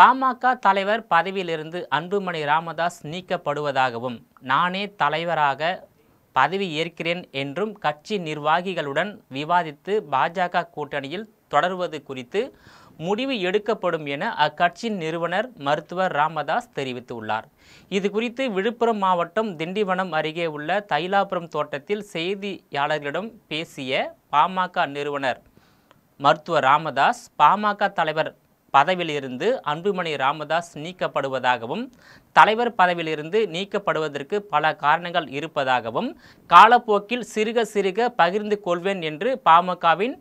பாமக தலைவர் பதவியிலிருந்து அன்புமணி ராமதாஸ் நீக்கப்படுவதாகவும், நானே தலைவராக பதவி ஏற்கிறேன் என்றும் கட்சி நிர்வாகிகளுடன் விவாதித்து பாஜக கூட்டணியில் தொடர்வது குறித்து முடிவு எடுக்கப்படும் என அக்கட்சியின் நிறுவனர் மருத்துவர் ராமதாஸ் தெரிவித்துள்ளார். இது குறித்து விழுப்புரம் மாவட்டம் திண்டிவனம் அருகே உள்ள தைலாபுரம் தோட்டத்தில் செய்தியாளர்களிடம் பேசிய பாமக நிறுவனர் மருத்துவர் ராமதாஸ், பாமக தலைவர் பதவியிலிருந்து அன்புமணி ராமதாஸ் நீக்கப்படுவதாகவும், தலைவர் பதவியிலிருந்து நீக்கப்படுவதற்கு பல காரணங்கள் இருப்பதாகவும், காலப்போக்கில் சிறுக சிறுக பகிர்ந்து கொள்வேன் என்று பாமகவின்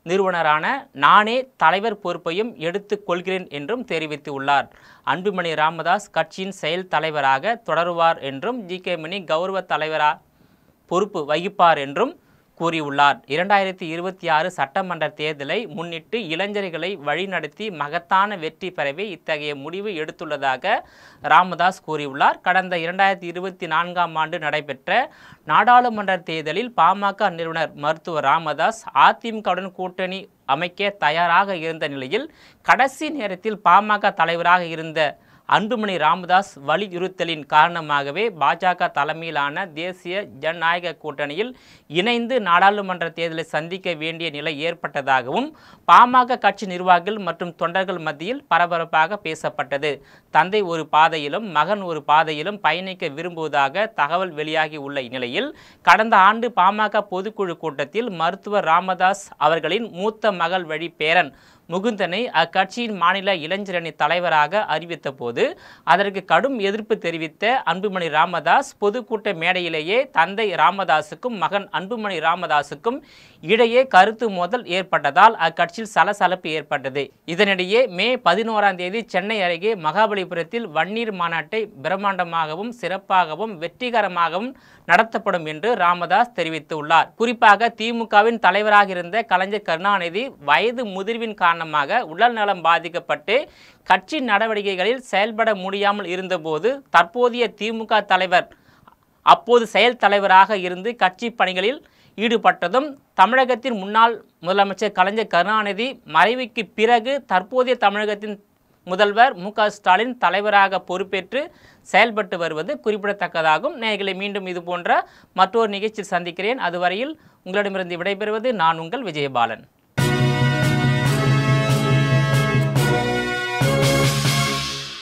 நிறுவனரான நானே தலைவர் பொறுப்பையும் எடுத்துக் கொள்கிறேன் என்றும் தெரிவித்துள்ளார். அன்புமணி ராமதாஸ் கட்சியின் செயல் தலைவராக தொடருவார் என்றும், ஜி.கே. மணி கௌரவ தலைவராக பொறுப்பு வகிப்பார் என்றும் கூறியுள்ளார். 2026 சட்டமன்ற தேர்தலை முன்னிட்டு இளைஞர்களை வழிநடத்தி மகத்தான வெற்றி பெறவே இத்தகைய முடிவு எடுத்துள்ளதாக ராமதாஸ் கூறியுள்ளார். கடந்த 2024ஆம் ஆண்டு நடைபெற்ற நாடாளுமன்ற தேர்தலில் பாமக நிறுவனர் மருத்துவர் ராமதாஸ் அதிமுகவுடன் கூட்டணி அமைக்க தயாராக இருந்த நிலையில், கடைசி நேரத்தில் பாமக தலைவராக இருந்த அன்புமணி ராமதாஸ் வலியுறுத்தலின் காரணமாகவே பாஜக தலைமையிலான தேசிய ஜனநாயக கூட்டணியில் இணைந்து நாடாளுமன்ற தேர்தலை சந்திக்க வேண்டிய நிலை ஏற்பட்டதாகவும் பாமக கட்சி நிர்வாகிகள் மற்றும் தொண்டர்கள் மத்தியில் பரபரப்பாக பேசப்பட்டது. தந்தை ஒரு பாதையிலும் மகன் ஒரு பாதையிலும் பயணிக்க விரும்புவதாக தகவல் வெளியாகி உள்ள நிலையில், கடந்த ஆண்டு பாமக பொதுக்குழு கூட்டத்தில் மருத்துவர் ராமதாஸ் அவர்களின் மூத்த மகள் வழி பேரன் முகுந்தனை அக்கட்சியின் மாநில இளைஞரணி தலைவராக அறிவித்த போது அதற்கு கடும் எதிர்ப்பு தெரிவித்த அன்புமணி ராமதாஸ் பொதுக்கூட்ட மேடையிலேயே தந்தை ராமதாஸுக்கும் மகன் அன்புமணி ராமதாஸுக்கும் இடையே கருத்து மோதல் ஏற்பட்டதால் அக்கட்சியில் சலசலப்பு ஏற்பட்டது. இதனிடையே மே 11ஆம் தேதி சென்னை அருகே மகாபலிபுரத்தில் வன்னியர் மாநாட்டை பிரம்மாண்டமாகவும் சிறப்பாகவும் வெற்றிகரமாகவும் நடத்தப்படும் என்று ராமதாஸ் தெரிவித்துள்ளார். குறிப்பாக திமுகவின் தலைவராக இருந்த கலைஞர் கருணாநிதி வயது முதிர்வின் காரணமாக உடல் நலம் பாதிக்கப்பட்டு கட்சி நடவடிக்கைகளில் செயல்பட முடியாமல் இருந்தபோது, தற்போதைய திமுக தலைவர் அப்போது செயல் தலைவராக இருந்து கட்சி பணிகளில் ஈடுபட்டதும், தமிழகத்தின் முன்னாள் முதலமைச்சர் கலைஞர் கருணாநிதி மறைவுக்கு பிறகு தற்போதைய தமிழகத்தின் முதல்வர் மு.க. ஸ்டாலின் தலைவராக பொறுப்பேற்று செயல்பட்டு வருவது குறிப்பிடத்தக்கதாகும். நேயர்களை மீண்டும் இது போன்ற மற்றொரு நிகழ்ச்சியில் சந்திக்கிறேன். அதுவரையில் உங்களிடமிருந்து விடைபெறுவது நான் உங்கள் விஜயபாலன்.